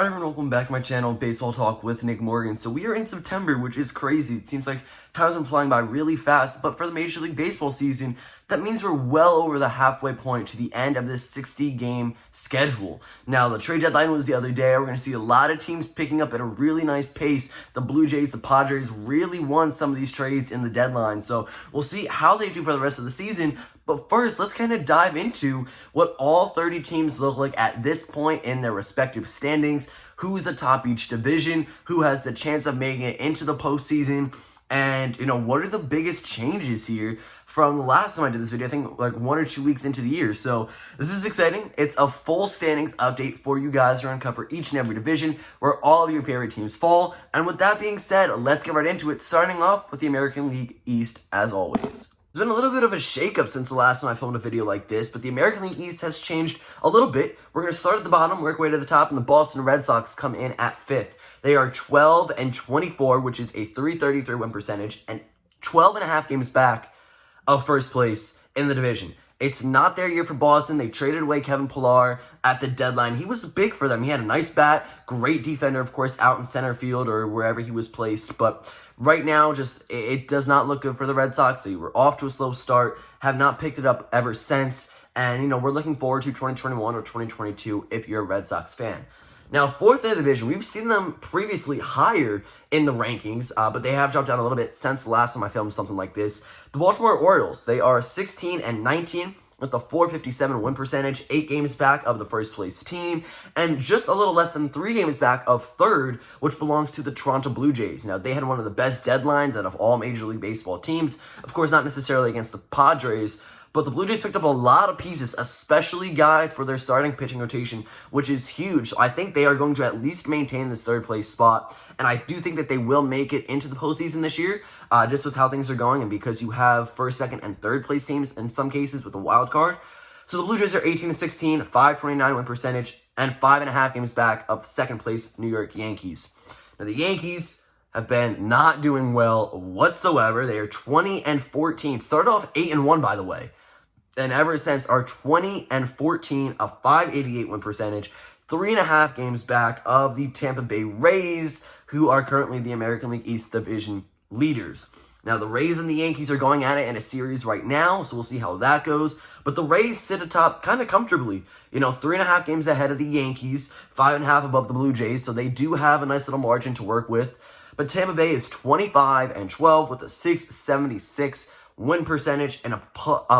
Hi everyone, welcome back to my channel, Baseball Talk with Nick Morgan. So we are in September, which is crazy. It seems like time's been flying by really fast, but for the Major League Baseball season, that means we're well over the halfway point to the end of this 60-game schedule. Now, the trade deadline was the other day. We're going to see a lot of teams picking up at a really nice pace. The Blue Jays, the Padres really won some of these trades in the deadline, so we'll see how they do for the rest of the season. But first, let's kind of dive into what all 30 teams look like at this point in their respective standings, who's atop each division, who has the chance of making it into the postseason, and, what are the biggest changes here from the last time I did this video, I think like 1 or 2 weeks into the year. So this is exciting. It's a full standings update for you guys. We're going to cover each and every division where all of your favorite teams fall. And with that being said, let's get right into it, starting off with the American League East as always. There's been a little bit of a shakeup since the last time I filmed a video like this, but the American League East has changed a little bit. We're going to start at the bottom, work our way to the top, and the Boston Red Sox come in at 5th. They are 12-24, which is a .333 win percentage, and 12.5 games back of first place in the division. It's not their year for Boston. They traded away Kevin Pillar at the deadline. He was big for them. He had a nice bat, great defender, of course, out in center field or wherever he was placed, but right now, it does not look good for the Red Sox. They were off to a slow start, have not picked it up ever since. And, we're looking forward to 2021 or 2022 if you're a Red Sox fan. Now, 4th in the division, we've seen them previously higher in the rankings, but they have dropped down a little bit since the last time I filmed something like this. The Baltimore Orioles, they are 16-19. With a .457 win percentage, 8 games back of the first place team, and just a little less than 3 games back of third, which belongs to the Toronto Blue Jays. Now, they had one of the best deadlines out of all Major League Baseball teams. Of course, not necessarily against the Padres, but the Blue Jays picked up a lot of pieces, especially guys for their starting pitching rotation, which is huge. I think they are going to at least maintain this third place spot, and I do think that they will make it into the postseason this year, just with how things are going, and because you have first, second, and third place teams in some cases with a wild card. So the Blue Jays are 18-16, .529 win percentage, and 5.5 games back of second place New York Yankees. Now the Yankees have been not doing well whatsoever. They are 20-14. Started off 8-1, by the way. And ever since are 20-14, a .588 win percentage, 3.5 games back of the Tampa Bay Rays, who are currently the American League East Division leaders. Now, the Rays and the Yankees are going at it in a series right now, so we'll see how that goes. But the Rays sit atop kind of comfortably, 3.5 games ahead of the Yankees, 5.5 above the Blue Jays, so they do have a nice little margin to work with. But Tampa Bay is 25-12 with a .676 win percentage and a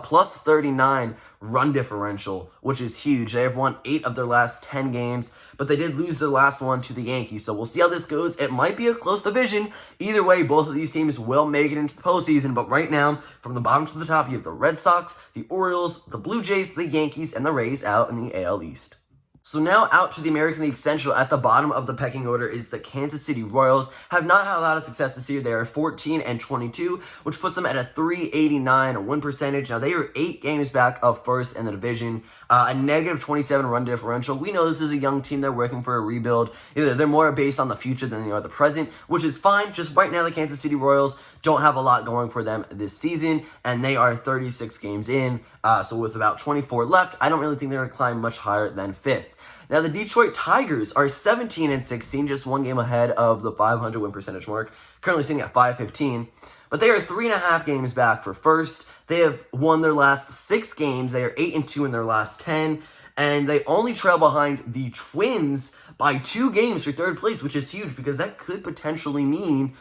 plus 39 run differential, which is huge. They have won 8 of their last 10 games, but they did lose their last one to the Yankees. So we'll see how this goes. It might be a close division. Either way, both of these teams will make it into the postseason. But right now, from the bottom to the top, you have the Red Sox, the Orioles, the Blue Jays, the Yankees, and the Rays out in the AL East. So now out to the American League Central at the bottom of the pecking order is the Kansas City Royals. Have not had a lot of success this year. They are 14-22, which puts them at a .389 win percentage. Now they are 8 games back of first in the division, a -27 run differential. We know this is a young team. They're working for a rebuild. They're more based on the future than they are the present, which is fine. Just right now, the Kansas City Royals don't have a lot going for them this season, and they are 36 games in. So with about 24 left, I don't really think they're going to climb much higher than 5th. Now, the Detroit Tigers are 17-16, just 1 game ahead of the 500 win percentage mark, currently sitting at .515. But they are 3.5 games back for first. They have won their last 6 games. They are 8-2 in their last 10. And they only trail behind the Twins by 2 games for third place, which is huge because that could potentially mean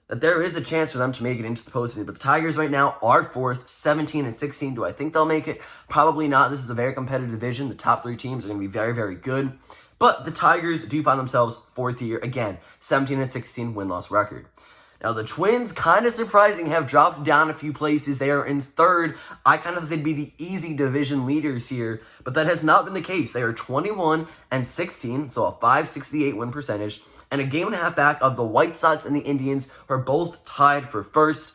that there is a chance for them to make it into the postseason. But the Tigers right now are 4th, 17-16. Do I think they'll make it? Probably not. This is a very competitive division. The top 3 teams are going to be very, very good. But the Tigers do find themselves 4th here. Again, 17-16 win-loss record. Now, the Twins, kind of surprising, have dropped down a few places. They are in 3rd. I kind of think they'd be the easy division leaders here, but that has not been the case. They are 21-16, so a .568 win percentage, and a game and a half back of the White Sox and the Indians, who are both tied for first.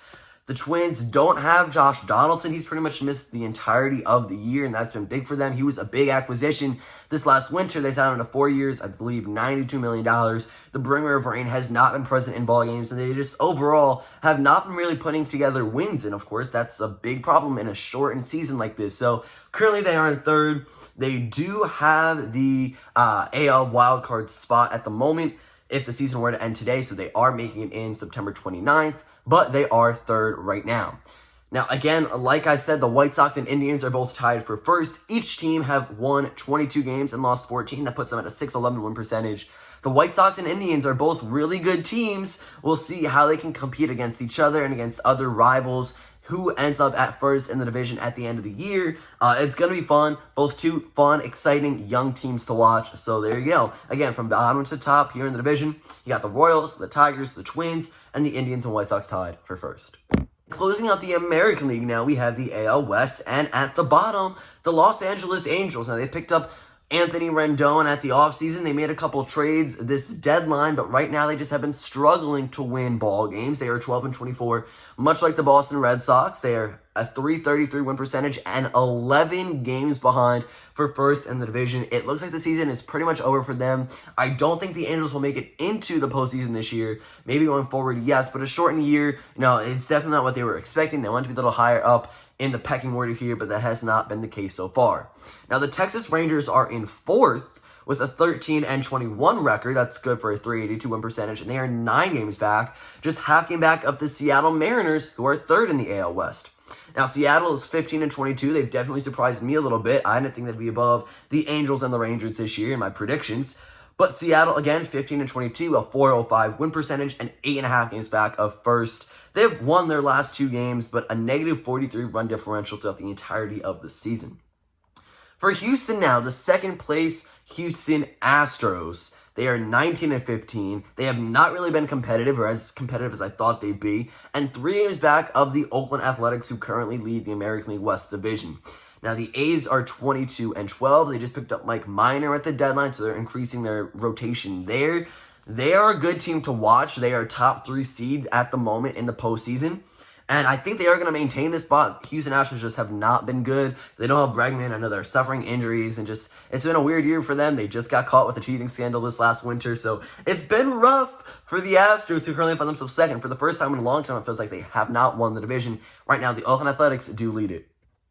The Twins don't have Josh Donaldson. He's pretty much missed the entirety of the year, and that's been big for them. He was a big acquisition this last winter. They signed him to 4 years, I believe, $92 million. The bringer of rain has not been present in ball games, and they just overall have not been really putting together wins. And of course, that's a big problem in a shortened season like this. So currently they are in third. They do have the AL wildcard spot at the moment if the season were to end today, so they are making it in September 29th. But they are third right now. Now, again, like I said, the White Sox and Indians are both tied for first. Each team have won 22 games and lost 14. That puts them at a .611 win percentage. The White Sox and Indians are both really good teams. We'll see how they can compete against each other and against other rivals. Who ends up at first in the division at the end of the year. It's going to be fun. Both two fun, exciting, young teams to watch. So there you go. Again, from bottom to top here in the division, you got the Royals, the Tigers, the Twins, and the Indians and White Sox tied for first. Closing out the American League now, we have the AL West, and at the bottom, the Los Angeles Angels. Now, they picked up Anthony Rendon at the offseason. They made a couple trades this deadline, but right now they just have been struggling to win ball games. They are 12-24, much like the Boston Red Sox. They are a .333 win percentage and 11 games behind for first in the division. It looks like the season is pretty much over for them. I don't think the Angels will make it into the postseason this year. Maybe going forward, yes, but a shortened year, no, it's definitely not what they were expecting. They want to be a little higher up in the pecking order here, but that has not been the case so far. Now, the Texas Rangers are in fourth with a 13-21 record. That's good for a .382 win percentage, and they are 9 games back, just half game back of the Seattle Mariners, who are third in the AL West. Now, Seattle is 15-22. They've definitely surprised me a little bit. I didn't think they'd be above the Angels and the Rangers this year in my predictions. But Seattle, again, 15-22, a .405 win percentage, and 8.5 games back of first. They've won their last 2 games, but a negative -43 run differential throughout the entirety of the season. For Houston now, the second place Houston Astros. They are 19-15. They have not really been competitive, or as competitive as I thought they'd be, and 3 games back of the Oakland Athletics, who currently lead the American League West Division. Now, the A's are 22-12. They just picked up Mike Minor at the deadline, so they're increasing their rotation there. They are a good team to watch. They are top 3 seed at the moment in the postseason. And I think they are going to maintain this spot. Houston Astros just have not been good. They don't have Bregman. I know they're suffering injuries, and just it's been a weird year for them. They just got caught with a cheating scandal this last winter, so it's been rough for the Astros, who currently find themselves second. For the first time in a long time, it feels like they have not won the division. Right now, the Oakland Athletics do lead it.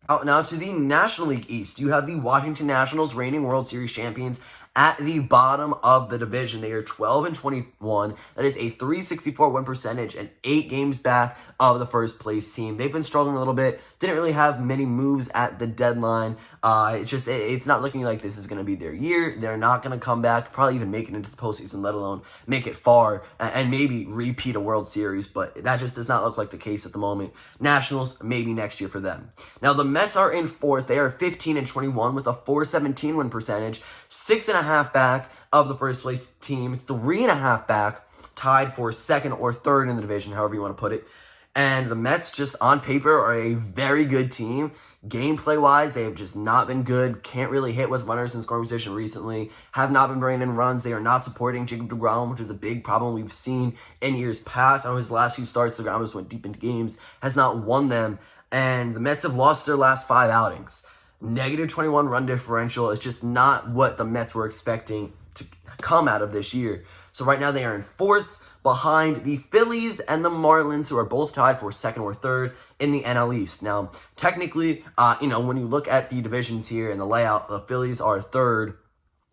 Out now to the National League East. You have the Washington Nationals, reigning World Series champions, at the bottom of the division. They are 12-21. That is a .364 win percentage and 8 games back of the first place team. They've been struggling a little bit. Didn't really have many moves at the deadline. It's not looking like this is going to be their year. They're not going to come back, probably even make it into the postseason, let alone make it far and maybe repeat a World Series. But that just does not look like the case at the moment. Nationals, maybe next year for them. Now, the Mets are in fourth. They are 15-21 with a .417 win percentage, 6.5 back of the first place team, 3.5 back, tied for second or third in the division, however you want to put it. And the Mets, just on paper, are a very good team. Gameplay-wise, they have just not been good. Can't really hit with runners in scoring position recently. Have not been bringing in runs. They are not supporting Jacob deGrom, which is a big problem we've seen in years past. On his last few starts, deGrom just went deep into games, has not won them. And the Mets have lost their last 5 outings. Negative -21 run differential is just not what the Mets were expecting to come out of this year. So right now they are in fourth, behind the Phillies and the Marlins, who are both tied for second or third in the NL East. Now, technically, when you look at the divisions here and the layout, the Phillies are third,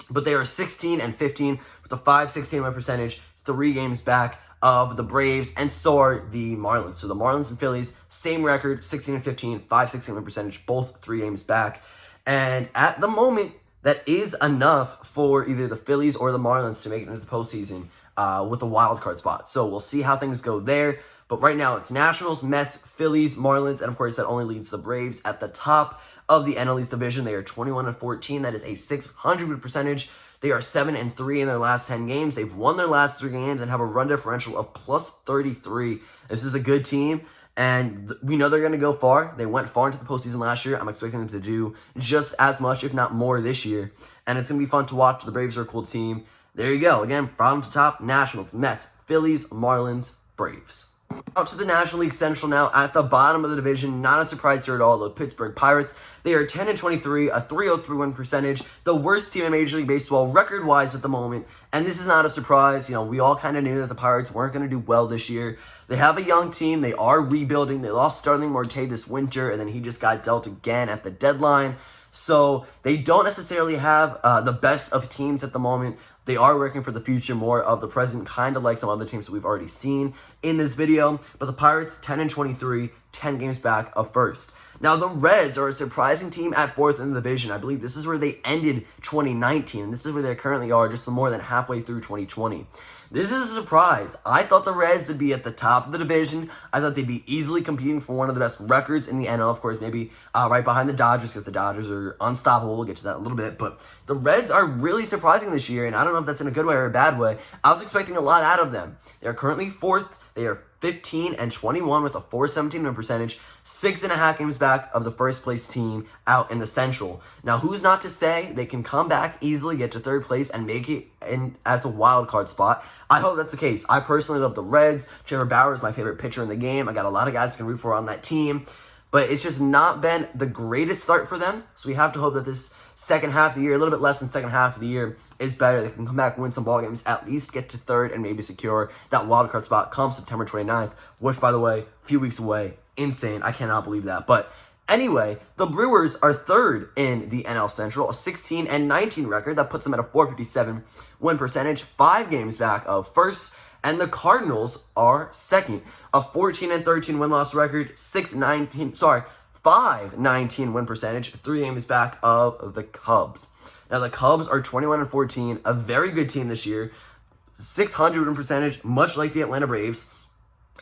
but they are 16-15 with a .516 win percentage, 3 games back of the Braves, and so are the Marlins. So the Marlins and Phillies, same record, 16-15, .516 win percentage, both 3 games back. And at the moment, that is enough for either the Phillies or the Marlins to make it into the postseason with a wild card spot. So we'll see how things go there. But right now, it's Nationals, Mets, Phillies, Marlins, and of course, that only leads the Braves at the top of the NL East division. They are 21-14. That is a .600 win percentage. They are 7-3 in their last 10 games. They've won their last 3 games and have a run differential of +33. This is a good team, and we know they're going to go far. They went far into the postseason last year. I'm expecting them to do just as much, if not more, this year. And it's going to be fun to watch. The Braves are a cool team. There you go. Again, bottom to top, Nationals, Mets, Phillies, Marlins, Braves. Out to the National League Central now, at the bottom of the division. Not a surprise here at all. The Pittsburgh Pirates, they are 10-23, a .303 win percentage, the worst team in Major League Baseball record-wise at the moment. And this is not a surprise. You know, we all kind of knew that the Pirates weren't going to do well this year. They have a young team. They are rebuilding. They lost Starling Marte this winter, and then he just got dealt again at the deadline. So they don't necessarily have the best of teams at the moment. They are working for the future, more of the present, kind of like some other teams that we've already seen in this video. But the Pirates, 10-23, 10 games back of first. Now, the Reds are a surprising team at fourth in the division. I believe this is where they ended 2019, and this is where they currently are, just more than halfway through 2020. This is a surprise. I thought the Reds would be at the top of the division. I thought they'd be easily competing for one of the best records in the NL. Of course, maybe right behind the Dodgers, because the Dodgers are unstoppable. We'll get to that in a little bit. But the Reds are really surprising this year, and I don't know if that's in a good way or a bad way. I was expecting a lot out of them. They're currently fourth. They are 15-21 with a .417 win percentage, 6.5 games back of the first place team out in the Central. Now, who's not to say they can come back easily, get to third place, and make it in as a wild card spot? I hope that's the case. I personally love the Reds. Trevor Bauer is my favorite pitcher in the game. I got a lot of guys I can root for on that team, but it's just not been the greatest start for them. So we have to hope that this second half of the year, a little bit less than second half of the year, is better. They can come back, win some ball games, at least get to third, and maybe secure that wild card spot come September 29th, which, by the way, a few weeks away. Insane. I cannot believe that. But anyway, the Brewers are third in the NL Central, a 16-19 record. That puts them at a .457 win percentage, 5 games back of first. And the Cardinals are second, a 14-13 win-loss record, 5-19 win percentage, 3 games back of the Cubs. Now, the Cubs are 21-14, a very good team this year, 600 win percentage, much like the Atlanta Braves.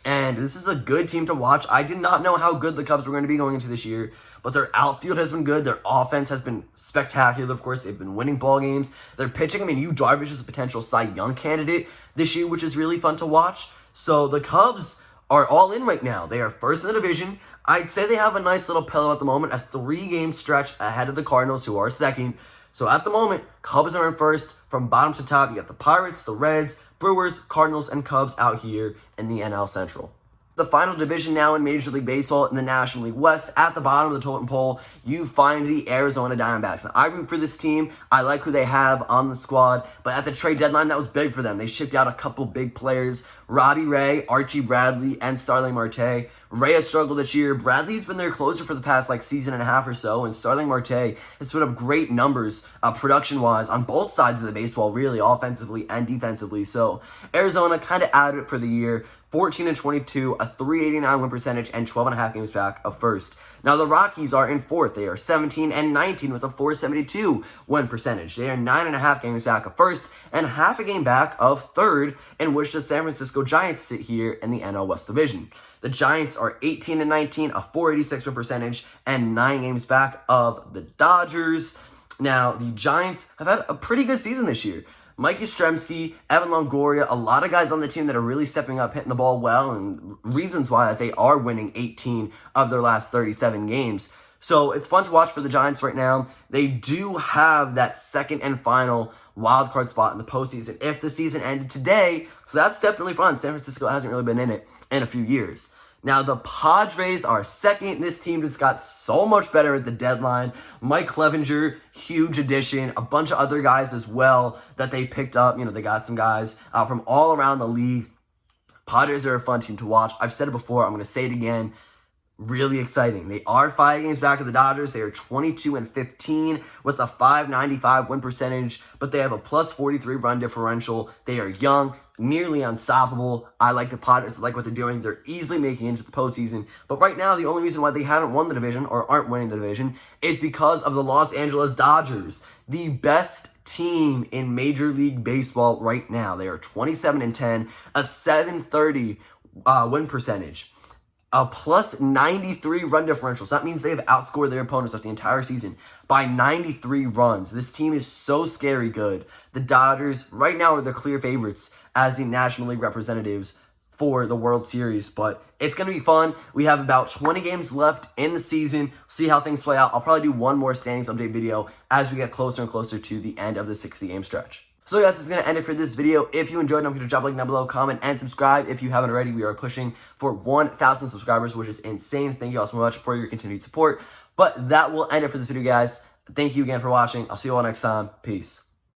And this is a good team to watch. I did not know how good the Cubs were going to be going into this year, but their outfield has been good. Their offense has been spectacular. Of course, they've been winning ball games. Their pitching, I mean, Yu Darvish is a potential Cy Young candidate this year, which is really fun to watch. So the Cubs are all in right now. They are first in the division. I'd say they have a nice little pillow at the moment, a 3-game stretch ahead of the Cardinals, who are second. So at the moment, Cubs are in first. From bottom to top, you got the Pirates, the Reds, Brewers, Cardinals, and Cubs out here in the NL Central. The final division now in Major League Baseball in the National League West. At the bottom of the totem pole, you find the Arizona Diamondbacks. Now, I root for this team. I like who they have on the squad. But at the trade deadline, that was big for them. They shipped out a couple big players, Robbie Ray, Archie Bradley, and Starling Marte. Ray has struggled this year. Bradley's been their closer for the past season and a half or so, and Starling Marte has put up great numbers production-wise on both sides of the baseball, really, offensively and defensively. So Arizona kind of out of it for the year, 14-22, a .389 win percentage, and 12.5 games back of first. Now, the Rockies are in fourth. They are 17-19 with a .472 win percentage. They are 9.5 games back of first and half a game back of third, in which the San Francisco Giants sit here in the NL West Division. The Giants are 18-19, a .486 win percentage, and 9 games back of the Dodgers. Now, the Giants have had a pretty good season this year. Mike Yastrzemski, Evan Longoria, a lot of guys on the team that are really stepping up, hitting the ball well, and reasons why they are winning 18 of their last 37 games. So it's fun to watch for the Giants right now. They do have that second and final wild card spot in the postseason if the season ended today. So that's definitely fun. San Francisco hasn't really been in it in a few years. Now, the Padres are second. This team just got so much better at the deadline. Mike Clevenger, huge addition. A bunch of other guys as well that they picked up. You know, they got some guys from all around the league. Padres are a fun team to watch. I've said it before. I'm going to say it again. Really exciting. They are 5 games back of the Dodgers. They are 22-15 with a .595 win percentage, but they have a +43 run differential. They are young, nearly unstoppable. I like the Padres. I like what they're doing. They're easily making it into the postseason. But right now, the only reason why they haven't won the division or aren't winning the division is because of the Los Angeles Dodgers, the best team in Major League Baseball right now. They are 27-10, a .730 win percentage, a +93 run differential. So that means they have outscored their opponents of the entire season by 93 runs. This team is so scary good. The Dodgers right now are the clear favorites as the National League representatives for the World Series, but it's going to be fun. We have about 20 games left in the season. See how things play out. I'll probably do one more standings update video as we get closer and closer to the end of the 60-game stretch. So guys, that's going to end it for this video. If you enjoyed, don't forget to drop a like down below, comment, and subscribe. If you haven't already, we are pushing for 1,000 subscribers, which is insane. Thank you all so much for your continued support. But that will end it for this video, guys. Thank you again for watching. I'll see you all next time. Peace.